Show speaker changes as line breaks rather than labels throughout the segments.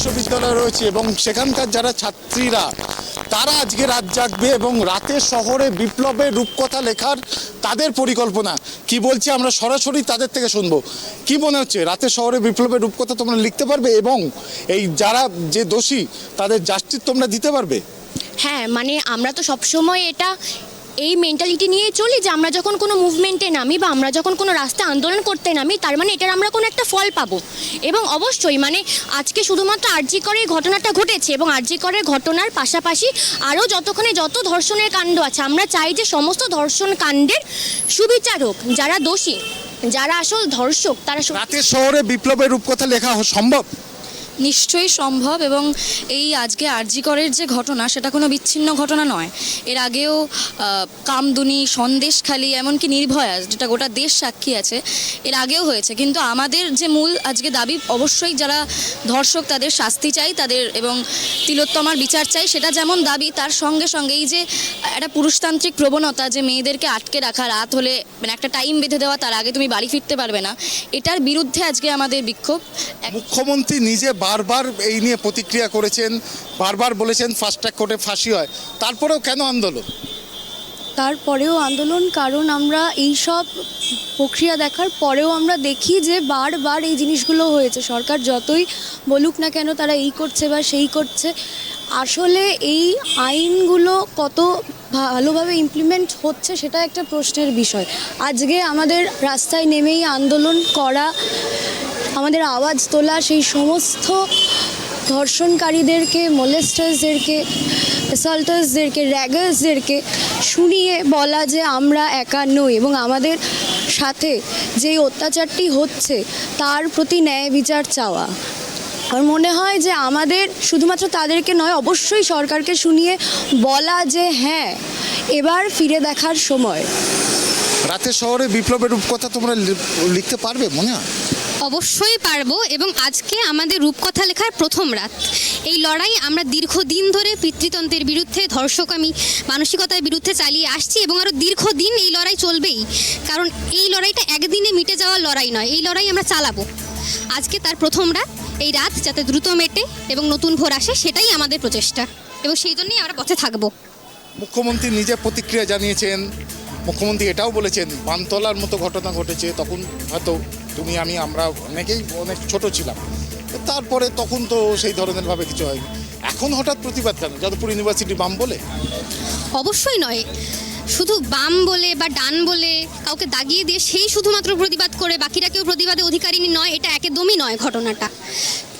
বিশ্ববিদ্যালয় রয়েছে এবং সেখানকার যারা ছাত্রীরা তারা আজকে রাত জাগবে এবং রাতে শহরে বিপ্লবের রূপকথা লেখার তাদের পরিকল্পনা কি বলছে আমরা সরাসরি তাদের থেকে শুনবো। কি মনে হচ্ছে রাতে শহরে বিপ্লবের রূপকথা তোমরা লিখতে পারবে এবং এই যারা যে দোষী তাদের জাস্টিস তোমরা দিতে পারবে?
হ্যাঁ, মানে আমরা তো সবসময় এই মেন্টালিটি নিয়ে চলি যে আমরা যখন কোনো মুভমেন্টে নামি বা আমরা যখন কোনো রাস্তায় আন্দোলন করতে নামি তার মানে এটার আমরা কোনো একটা ফল পাবো। এবং অবশ্যই মানে আজকে শুধুমাত্র আরজি করে ঘটনাটা ঘটেছে এবং আরজি করে ঘটনার পাশাপাশি আরও যত ধর্ষণের কাণ্ড আছে আমরা চাই যে সমস্ত ধর্ষণ কাণ্ডের সুবিচার হোক। যারা দোষী, যারা আসল ধর্ষক তারা
রাতে শহরে বিপ্লবের রূপকথা লেখা সম্ভব?
নিশ্চয়ই সম্ভব। এবং এই আজকে আরজি করের যে ঘটনা সেটা কোনো বিচ্ছিন্ন ঘটনা নয়। এর আগেও কামদুনি, সন্দেশখালী, এমনকি নির্ভয়া যেটা গোটা দেশ সাক্ষী আছে, এর আগেও হয়েছে। কিন্তু আমাদের যে মূল আজকে দাবি, অবশ্যই যারা ধর্ষক তাদের শাস্তি চাই, তাদের এবং তিলোত্তমার বিচার চাই, সেটা যেমন দাবি, তার সঙ্গে সঙ্গে এই যে একটা পুরুষতান্ত্রিক প্রবণতা যে মেয়েদেরকে আটকে রাখা, রাত হলে মানে একটা টাইম বেঁধে দেওয়া, তার আগে তুমি বাড়ি ফিরতে পারবে না, এটার বিরুদ্ধে আজকে আমাদের বিক্ষোভ।
মুখ্যমন্ত্রী নিজে বারবার এই নিয়ে প্রতিক্রিয়া করেছেন, বারবার বলেছেন ফাস্ট ট্র্যাক কোর্টে ফাঁসি হয়, তারপরেও কেন আন্দোলন?
তারপরেও আন্দোলন কারণ আমরা এই সব প্রক্রিয়া দেখার পরেও আমরা দেখি যে বারবার এই জিনিসগুলো হয়েছে। সরকার যতই বলুক না কেন তারা এই করছে বা সেই করছে, আসলে এই আইনগুলো কত ভালোভাবে ইমপ্লিমেন্ট হচ্ছে সেটা একটা প্রশ্নের বিষয়। আজকে আমাদের রাস্তায় নেমেই আন্দোলন করা, আমাদের আওয়াজ তোলা, সেই সমস্ত ধর্ষণকারীদেরকে, মোলেস্টার্সদেরকে, অ্যাসল্টার্সদেরকে, র্যাগার্সদেরকে শুনিয়ে বলা যে আমরা একা নই এবং আমাদের সাথে যেই অত্যাচারটি হচ্ছে তার প্রতি ন্যায় বিচার চাওয়া। আমার মনে হয় যে আমাদের শুধুমাত্র তাদেরকে নয়, অবশ্যই সরকারকে শুনিয়ে বলা যে হ্যাঁ, এবার ফিরে দেখার সময়।
রাতে শহরে বিপ্লবের রূপকথা তোমরা লিখতে পারবে মনে হয়?
অবশ্যই পারবো। এবং আজকে আমাদের রূপকথা লেখার প্রথম রাত। এই লড়াই আমরা দীর্ঘদিন ধরে পিতৃতন্ত্রের বিরুদ্ধে, ধর্ষকামী মানসিকতার বিরুদ্ধে চালিয়ে আসছি এবং আরও দীর্ঘদিন এই লড়াই চলবেই। কারণ এই লড়াইটা একদিনে মিটে যাওয়ার লড়াই নয়, এই লড়াই আমরা চালাবো। আজকে তার প্রথম রাত, এই রাত যাতে দ্রুত মেটে এবং নতুন ভোর আসে সেটাই আমাদের প্রচেষ্টা এবং সেই জন্যই আমরা পথে থাকবো।
মুখ্যমন্ত্রী নিজে প্রতিক্রিয়া জানিয়েছেন। মুখ্যমন্ত্রী এটাও বলেছেন বানতলার মতো ঘটনা ঘটেছে, তখন হয়তো তুমি আমরা অনেকেই অনেক ছোট ছিলাম, তারপরে তখন তো সেই ধরনের ভাবে কিছু হয়নি। এখন হঠাৎ প্রতিবাদ কেন? যাদবপুর ইউনিভার্সিটি বাম বলে?
অবশ্যই নয়, শুধু বাম বলে বা ডান বলে কাউকে দাগিয়ে দিয়ে সেই শুধুমাত্র প্রতিবাদ করে বাকিরা কেউ প্রতিবাদে অধিকারিণী নয়, এটা একদমই নয় ঘটনাটা।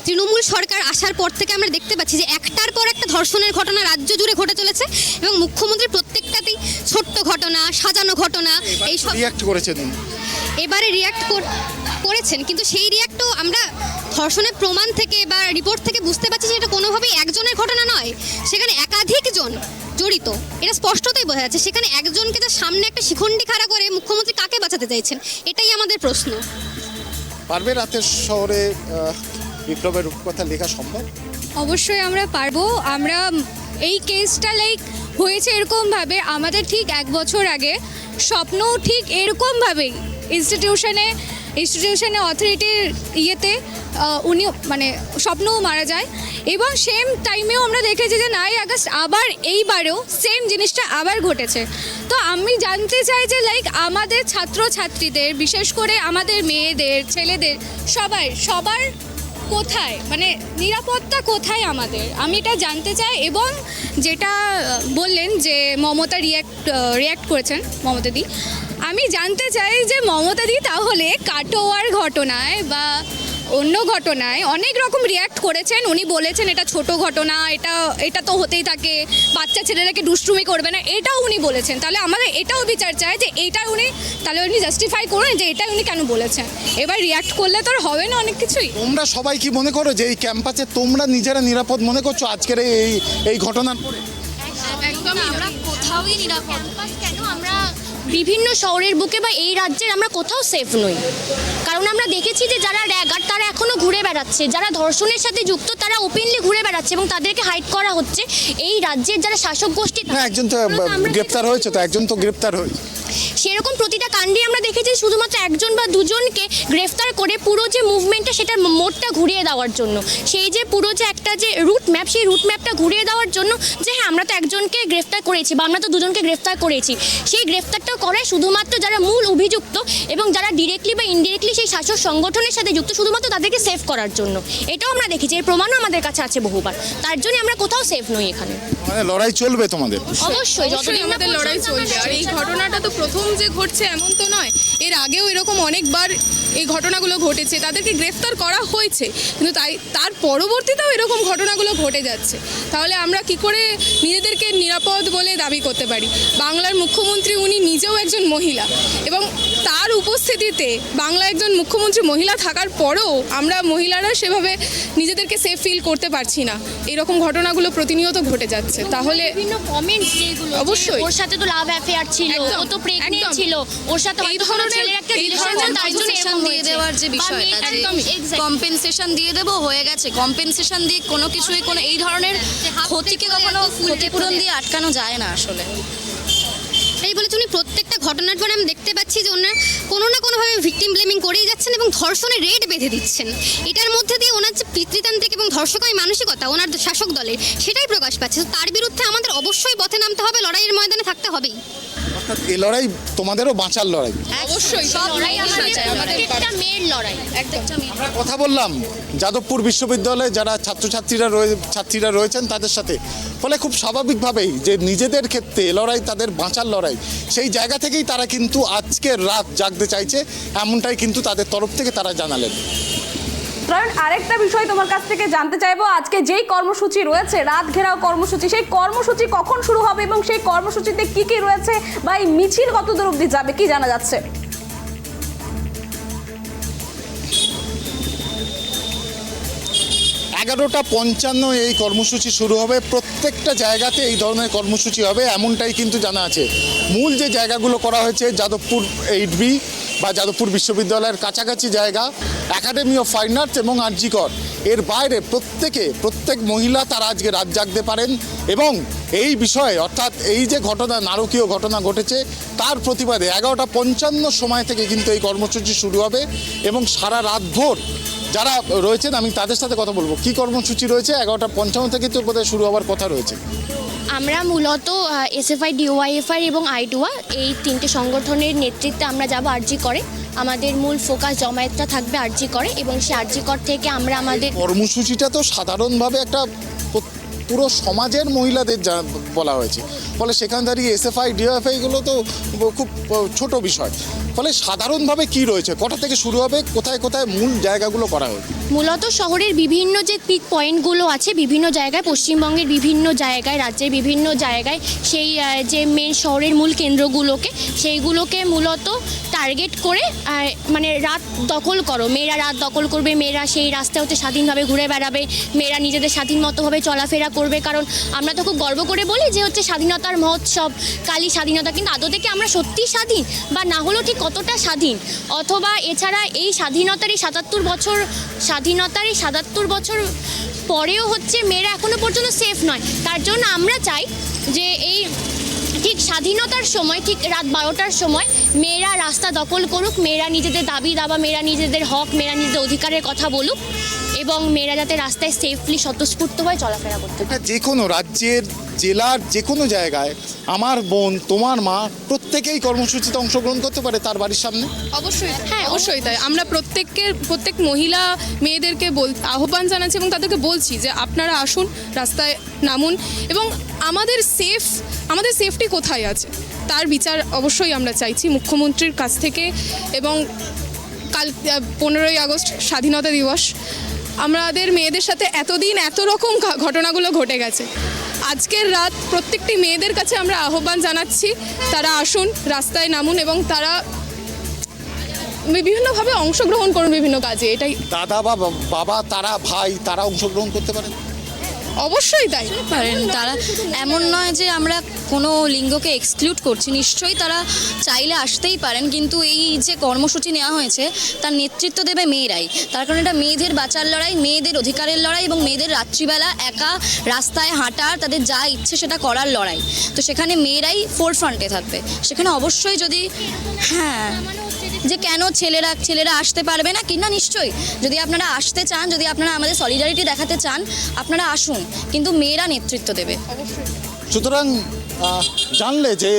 তৃণমূল সরকার আসার পর থেকে আমরা দেখতে পাচ্ছি যে একটার পর একটা ধর্ষণের ঘটনা রাজ্য জুড়ে ঘটে চলেছে এবং মুখ্যমন্ত্রী প্রত্যেকটাতেই ছোট্ট ঘটনা, সাজানো ঘটনা এইসব
রিঅ্যাক্ট করেছেন।
এবারে রিঅ্যাক্ট করেছেন, কিন্তু সেই রিঅ্যাক্টও আমরা ধর্ষণের প্রমাণ থেকে বা রিপোর্ট থেকে বুঝতে পারছি যে এটা কোনোভাবেই একজনের ঘটনা নয়, সেখানে একাধিকজন জড়িত, এটা স্পষ্টতই বোঝা যাচ্ছে। সেখানে একজনকে তার সামনে একটা শিখণ্ডি খাড়া করে মুখ্যমন্ত্রী কাকে বাঁচাতে চাইছেন, এটাই আমাদের প্রশ্ন।
পারবে রাতের শহরে বিপ্লবের রূপকথা লেখা সম্ভব?
অবশ্যই আমরা পারবো। আমরা এই কেসটা হয়েছে এরকমভাবে, আমাদের ঠিক 1 বছর আগে স্বপ্নও ঠিক এরকমভাবেই ইনস্টিটিউশনে অথরিটির ইয়েতে উনি মানে স্বপ্নও মারা যায় এবং সেম টাইমেও আমরা দেখেছি যে 9 আগস্ট আবার এইবারেও সেম জিনিসটা আবার ঘটেছে। তো আমি জানতে চাই যে আমাদের ছাত্রছাত্রীদের, বিশেষ করে আমাদের মেয়েদের, ছেলেদের, সবার কোথায় মানে নিরাপত্তা কোথায় আমাদের, আমি এটা জানতে চাই। এবং যেটা বললেন যে মমতা রিয়্যাক্ট করেছেন মমতাদি, আমি জানতে চাই যে মমতাদি তাহলে কাটোয়ার ঘটনায় বা অন্য ঘটনায় অনেক রকম রিয়্যাক্ট করেছেন। উনি বলেছেন এটা ছোট ঘটনা, এটা তো হতেই থাকে, বাচ্চা ছেলেরাকে দুষ্টুমি করবে না, এটাও উনি বলেছেন। তাহলে আমাদের এটাও বিচার চাই যে এটা উনি জাস্টিফাই করুন যে এটা উনি কেন বলেছেন। এবার রিয়্যাক্ট করলে তো আর হবে না অনেক কিছুই।
তোমরা সবাই কি মনে করো যে এই ক্যাম্পাসে তোমরা নিজেরা নিরাপদ মনে করছো আজকের এই ঘটনার পরে?
একদম আমরা কোথাওই নিরাপদ কেন? আমরা বিভিন্ন শহরের বুকে বা এই রাজ্যের আমরা কোথাও সেফ নই, কারণ আমরা দেখেছি যে যারা র্যাগার তারা এখনো ঘুরে বেড়াচ্ছে, যারা ধর্ষণের সাথে যুক্ত তারা ওপেনলি ঘুরে বেড়াচ্ছে এবং তাদেরকে হাইড করা হচ্ছে। এই রাজ্যের যারা শাসক গোষ্ঠী,
একজন তো গ্রেপ্তার হয়েছে, তো একজন তো গ্রেপ্তার হয়েছে।
সেরকম প্রতিটা কাণ্ডে আমরা দেখেছি শুধুমাত্র একজন বা দুজনকে গ্রেফতার করে পুরো যে মুভমেন্টটা সেটার মোড়টা ঘুরিয়ে দেওয়ার জন্য, সেই যে পুরো যে একটা যে রুট ম্যাপ, সেই রুট ম্যাপটা ঘুরিয়ে দেওয়ার জন্য যে হ্যাঁ আমরা তো একজনকে গ্রেফতার করেছি বা আমরা তো দুজনকে গ্রেফতার করেছি, সেই গ্রেফতারটা করে শুধুমাত্র যারা মূল অভিযুক্ত এবং যারা ডিরেক্টলি বা ইনডিরেক্টলি সেই শাসক সংগঠনের সাথে যুক্ত, শুধুমাত্র তাদেরকে সেভ করার জন্য। এটাও আমরা দেখেছি, এর প্রমাণও আমাদের কাছে আছে বহুবার। তার জন্য আমরা কোথাও সেফ নই এখানে।
মানে লড়াই চলবে তোমাদের?
অবশ্যই
অবশ্যই আমাদের লড়াই চলবে। আর এই ঘটনাটা তো প্রথম যে ঘটছে এমন তো নয়, এর আগেও এরকম অনেকবার এই ঘটনাগুলো ঘটেছে, তাদেরকে গ্রেফতার করা হয়েছে, কিন্তু তার পরবর্তীতেও এরকম ঘটনাগুলো ঘটে যাচ্ছে। তাহলে আমরা কি করে নিজেদেরকে নিরাপদ বলে দাবি করতে পারি? বাংলার মুখ্যমন্ত্রী উনি নিজেও একজন মহিলা, এবং তার উপস্থিতিতে বাংলা একজন মুখ্যমন্ত্রী মহিলা থাকার পরেও আমরা মহিলারা সেভাবে নিজেদেরকে সেফ ফিল করতে পারছি না। এরকম ঘটনাগুলো প্রতিনিয়ত ঘটে যাচ্ছে। তাহলে
বিভিন্ন কমেন্টস যেগুলো,
অবশ্যই।
ওর সাথে তো লাভ অ্যাফেয়ার ছিল,
একদম,
ও তো প্রেগনেন্ট
একদম।
ছিল, ওর সাথে
এই
হয়তো কোনো
ধরনের-
ছেলের একটা
এই
রিলেশন
ধরনের
তার জন্য
কম্পেনসেশন
এরকম
দিয়ে
হয়েছে।
দেওয়ার যে
বা
বিষয়টা, যে
একদম, exactly।
কম্পেনসেশন দিয়ে দেবো হয়ে গেছে, কম্পেনসেশন দিয়ে কোনো কিছুই কোনো এই ধরনের ক্ষতিকে কখনো ক্ষতিপূরণ দিয়ে আটকানো যায় না আসলে।
তাই বলে উনি প্রত্যেকটা ঘটনার পরে আমি দেখতে পাচ্ছি যে ওনারা কোনো না কোনোভাবে ভিকটিম ব্লেমিং করেই যাচ্ছেন এবং ধর্ষণের রেট বেঁধে দিচ্ছেন। এটার মধ্যে দিয়ে ওনার যে পিতৃতান্ত্রিক এবং ধর্ষকামী মানসিকতা ওনার শাসক দলের, সেটাই প্রকাশ পাচ্ছে। তো তার বিরুদ্ধে আমাদের অবশ্যই পথে নামতে হবে, লড়াইয়ের ময়দানে থাকতে হবেই।
অর্থাৎ এই লড়াই তোমাদেরও বাঁচার লড়াই।
অবশ্যই
সব লড়াই আমাদের
অবশ্যই চাই আমাদের।
প্রত্যেকটা মেয়ের লড়াই।
আমরা কথা বললাম যাদবপুর বিশ্ববিদ্যালয়ে যারা ছাত্রীরা রয়েছেন তাদের সাথে, ফলে খুব স্বাভাবিকভাবেই যে নিজেদের ক্ষেত্রে এ লড়াই তাদের বাঁচার লড়াই, সেই জায়গা থেকেই তারা কিন্তু আজকের রাত জাগতে চাইছে, এমনটাই কিন্তু তাদের তরফ থেকে তারা জানালেন।
কারণ আরেকটা বিষয় তোমার কাছ থেকে জানতে চাইবো, আজকে যেই কর্মসূচি রয়েছে রাত ঘেরাও কর্মসূচি, সেই কর্মসূচি কখন শুরু হবে এবং সেই কর্মসূচিতে কি কি রয়েছে বা এই মিছিল কতদূর অবধি যাবে, কি জানা যাচ্ছে?
11:55 এই কর্মসূচি শুরু হবে। প্রত্যেকটা জায়গাতে এই ধরনের কর্মসূচি হবে এমনটাই কিন্তু জানা আছে। মূল যে জায়গাগুলো করা হয়েছে যাদবপুর 8B বা যাদবপুর বিশ্ববিদ্যালয়ের কাছাকাছি জায়গা, একাডেমি অফ ফাইন আর্টস এবং আরজি কর, এর বাইরে প্রত্যেক মহিলা তারা আজকে রাত জাগতে পারেন এবং এই বিষয়ে অর্থাৎ এই যে ঘটনা, নারকীয় ঘটনা ঘটেছে তার প্রতিবাদে 11:55 সময় থেকে কিন্তু এই কর্মসূচি শুরু হবে এবং সারা রাত ভোর যারা রয়েছেন আমি তাদের সাথে কথা বলবো। কি কর্মসূচি রয়েছে? 11:55 থেকে তো বোধহয় শুরু হওয়ার কথা রয়েছে।
আমরা মূলত এসএফআই, ডিওয়াইএফআই এবং আইটুয়া এই তিনটে সংগঠনের নেতৃত্বে আমরা যাব আরজি করে। আমাদের মূল ফোকাস জমায়েতটা থাকবে আরজি করে এবং সেই আরজি কর থেকে আমরা আমাদের
কর্মসূচিটা তো সাধারণভাবে একটা পুরো সমাজের মহিলাদের বলা হয়েছে, ফলে সেখান দাঁড়িয়ে এসএফআই, ডিওএফআই এগুলো তো খুব ছোট বিষয়। ফলে সাধারণভাবে কি রয়েছে, কটা থেকে শুরু হবে, কোথায় কোথায় মূল জায়গাগুলো করা হবে?
মূলত শহরের বিভিন্ন যে পিক পয়েন্টগুলো আছে বিভিন্ন জায়গায়, পশ্চিমবঙ্গের বিভিন্ন জায়গায়, রাজ্যের বিভিন্ন জায়গায়, সেই যে মেন শহরের মূল কেন্দ্রগুলোকে, সেইগুলোকে মূলত টার্গেট করে মানে রাত দখল করো, মেয়েরা রাত দখল করবে, মেয়েরা সেই রাস্তায় হচ্ছে স্বাধীনভাবে ঘুরে বেড়াবে, মেয়েরা নিজেদের স্বাধীন মতোভাবে চলাফেরা করবে। কারণ আমরা তো খুব গর্ব করে বলি যে হচ্ছে স্বাধীনতার মহোৎসব, কালী স্বাধীনতা, কিন্তু আদৌ থেকে আমরা সত্যি স্বাধীন বা না হলেও ঠিক কতটা স্বাধীন? অথবা এছাড়া এই স্বাধীনতার এই 77 বছর পরেও হচ্ছে মেয়েরা এখনো পর্যন্ত সেফ নয়। তার জন্য আমরা চাই যে এই ঠিক স্বাধীনতার সময়, ঠিক রাত 12টার সময় মেয়েরা রাস্তা দখল করুক, মেয়েরা নিজেদের দাবি দাবা, মেয়েরা নিজেদের হক, মেয়েরা নিজেদের অধিকারের কথা বলুক এবং মেয়েরা যাতে রাস্তায় সেফলি স্বতঃস্ফূর্তভাবে চলাফেরা করতে পারে।
এটা যে কোনো রাজ্যের, জেলার যে কোনো জায়গায় আমার বোন, তোমার মা প্রত্যেকেই কর্মসূচিতে অংশগ্রহণ করতে পারে তার বাড়ির সামনে।
অবশ্যই, হ্যাঁ অবশ্যই তাই। আমরা প্রত্যেক মহিলা মেয়েদেরকে আহ্বান জানাচ্ছি এবং তাদেরকে বলছি যে আপনারা আসুন, রাস্তায় নামুন এবং আমাদের সেফটি কোথায় আছে তার বিচার অবশ্যই আমরা চাইছি মুখ্যমন্ত্রীর কাছ থেকে। এবং কাল 15ই আগস্ট স্বাধীনতা দিবস, আমাদের মেয়েদের সাথে এতদিন এত রকম ঘটনাগুলো ঘটে গেছে। আজকের রাত প্রত্যেকটি মেয়েদের কাছে আমরা আহ্বান জানাচ্ছি, তারা আসুন, রাস্তায় নামুন এবং তারা বিভিন্নভাবে অংশগ্রহণ করুন বিভিন্ন কাজে। এটাই
দাদা বা বাবা, তারা ভাই, তারা অংশগ্রহণ করতে পারে।
অবশ্যই তাই।
পারেন তারা, এমন নয় যে আমরা কোনো লিঙ্গকে এক্সক্লুড করছি, নিশ্চয়ই তারা চাইলে আসতেই পারেন, কিন্তু এই যে কর্মসূচি নেওয়া হয়েছে তার নেতৃত্ব দেবে মেয়েরাই। তার কারণ এটা মেয়েদের বাঁচার লড়াই, মেয়েদের অধিকারের লড়াই এবং মেয়েদের রাত্রিবেলা একা রাস্তায় হাঁটার, তাদের যা ইচ্ছে সেটা করার লড়াই। তো সেখানে মেয়েরাই ফোরফ্রন্টে থাকবে। সেখানে অবশ্যই যদি যে কেন ছেলেরা আসতে পারবে না কিনা, নিশ্চয়ই যদি আপনারা আসতে চান, যদি আপনারা আমাদের সলিডারিটি দেখাতে চান, আপনারা আসুন, কিন্তু মেয়েরা নেতৃত্ব দেবে।
সুতরাং জানলে যে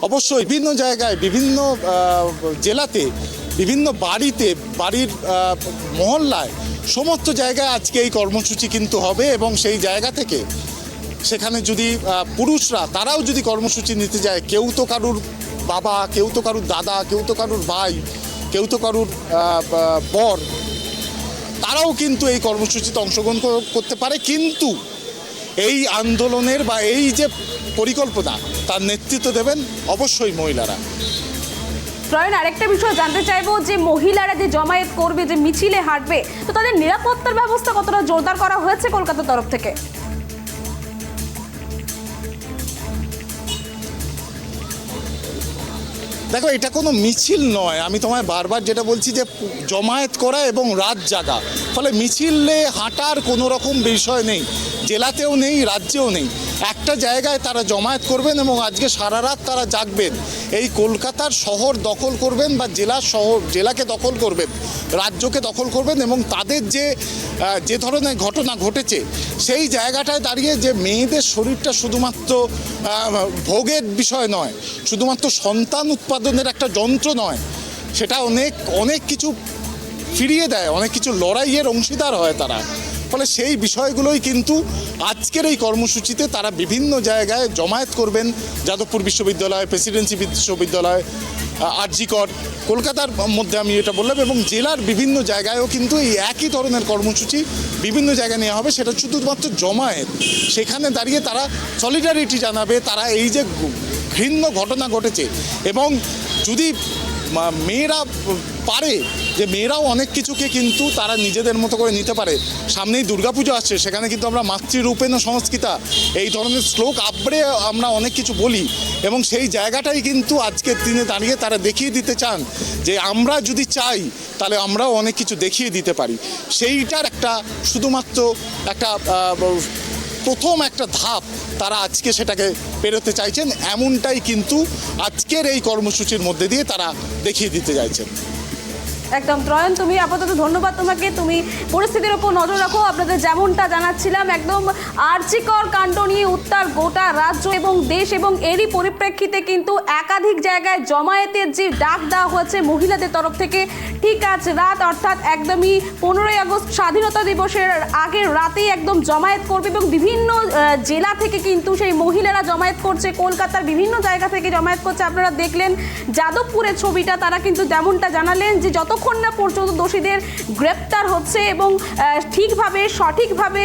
অবশ্যই বিভিন্ন জায়গায়, বিভিন্ন জেলাতে, বিভিন্ন বাড়ির মহল্লায়, সমস্ত জায়গায় আজকে এই কর্মসূচি কিন্তু হবে। এবং সেই জায়গা থেকে সেখানে যদি পুরুষরা তারাও যদি কর্মসূচি নিতে যায়, কেউ তো কারুর বাবা, কেউ তো কারুর দাদা, কেউ তো কারুর ভাই, কেউ তো কারুর বর, তারাও কিন্তু এই কর্মসূচিতে অংশগ্রহণ করতে পারে। কিন্তু এই আন্দোলনের বা এই যে পরিকল্পনা, তার নেতৃত্ব দেবেন অবশ্যই মহিলারা।
প্রয়ণ, আরেকটা বিষয় জানতে চাইবো যে মহিলারা যে জমায়েত করবে, যে মিছিলে হাঁটবে, তো তাদের নিরাপত্তার ব্যবস্থা কতটা জোরদার করা হয়েছে কলকাতার তরফ থেকে?
দেখো, এটা কোনো মিছিল নয়। আমি তোমায় বারবার যেটা বলছি যে জমায়েত করা এবং রাত জাগা, ফলে মিছিলে হাঁটার কোনো রকম বিষয় নেই, জেলাতেও নেই, রাজ্যেও নেই। একটা জায়গায় তারা জমায়েত করবেন এবং আজকে সারা রাত তারা জাগবেন। এই কলকাতার শহর দখল করবেন বা জেলাকে দখল করবেন, রাজ্যকে দখল করবেন। এবং তাদের যে ধরনের ঘটনা ঘটেছে, সেই জায়গাটায় দাঁড়িয়ে যে মেয়েদের শরীরটা শুধুমাত্র ভোগের বিষয় নয়, শুধুমাত্র সন্তান উৎপাদনের একটা যন্ত্র নয়, সেটা অনেক কিছু ফিরিয়ে দেয়, অনেক কিছু লড়াইয়ের অংশীদার হয় তারা। ফলে সেই বিষয়গুলোই কিন্তু আজকের এই কর্মসূচিতে তারা বিভিন্ন জায়গায় জমায়েত করবেন। যাদবপুর বিশ্ববিদ্যালয়, প্রেসিডেন্সি বিশ্ববিদ্যালয়, আরজি কর, কলকাতার মধ্যে আমি এটা বললাম, এবং জেলার বিভিন্ন জায়গায়ও কিন্তু এই একই ধরনের কর্মসূচি বিভিন্ন জায়গায় নেওয়া হবে। সেটা শুধুমাত্র জমায়েত, সেখানে দাঁড়িয়ে তারা সলিডারিটি জানাবে। তারা এই যে ঘৃণ্য ঘটনা ঘটেছে, এবং যদি মেয়েরা পারে, যে মেয়েরাও অনেক কিছুকে কিন্তু তারা নিজেদের মতো করে নিতে পারে। সামনেই দুর্গাপুজো আসছে, সেখানে কিন্তু আমরা মাতৃরূপেণ সংস্কৃতা এই ধরনের শ্লোক আব্রে আমরা অনেক কিছু বলি, এবং সেই জায়গাটাই কিন্তু আজকের দিনে দাঁড়িয়ে তারা দেখিয়ে দিতে চান যে আমরা যদি চাই তাহলে আমরাও অনেক কিছু দেখিয়ে দিতে পারি। সেইটার একটা শুধুমাত্র একটা প্রথম একটা ধাপ তারা আজকে সেটাকে পেরোতে চাইছেন, এমনটাই কিন্তু আজকের এই কর্মসূচির মধ্যে দিয়ে তারা দেখিয়ে দিতে চাইছেন।
একদম ত্রয়ন, তুমি আপাতত ধন্যবাদ তোমাকে। তুমি পরিস্থিতির উপর নজর রাখো। আপনাদের যেমনটা জানাচ্ছিলাম, একদম আরজিকর কাণ্ড নিয়ে উত্তাল গোটা রাজ্য এবং দেশ, এবং এরই পরিপ্রেক্ষিতে কিন্তু একাধিক জায়গায় জমায়েতের যে ডাক দেওয়া হয়েছে মহিলাদের তরফ থেকে, ঠিক আজ রাত অর্থাৎ একদমই 15ই আগস্ট স্বাধীনতা দিবসের আগের রাতেই একদম জমায়েত করবে। এবং বিভিন্ন জেলা থেকে কিন্তু সেই মহিলারা জমায়েত করছে, কলকাতার বিভিন্ন জায়গা থেকে জমায়েত করছে। আপনারা দেখলেন যাদবপুরের ছবিটা, তারা কিন্তু যেমনটা জানালেন যে যতক্ষণ না পর্যন্ত দোষীদের গ্রেপ্তার হচ্ছে এবং ঠিকভাবে সঠিকভাবে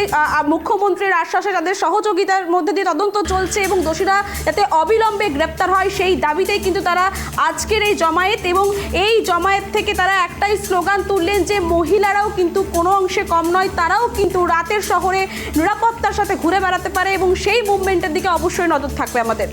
মুখ্যমন্ত্রীর আশ্বাসে তাদের সহযোগিতার মধ্যে দিয়ে তদন্ত চলছে এবং দোষীরা যাতে অবিলম্বে গ্রেপ্তার হয়, সেই দাবিতেই কিন্তু তারা আজকের এই জমায়েত। এবং এই জমায়েত থেকে তারা একটাই স্লোগান তুললেন যে মহিলারাও কিন্তু কোনো অংশে কম নয়, তারাও কিন্তু রাতের শহরে নিরাপত্তার সাথে ঘুরে বেড়াতে পারে, এবং সেই মুভমেন্টের দিকে অবশ্যই নজর থাকবে আমাদের।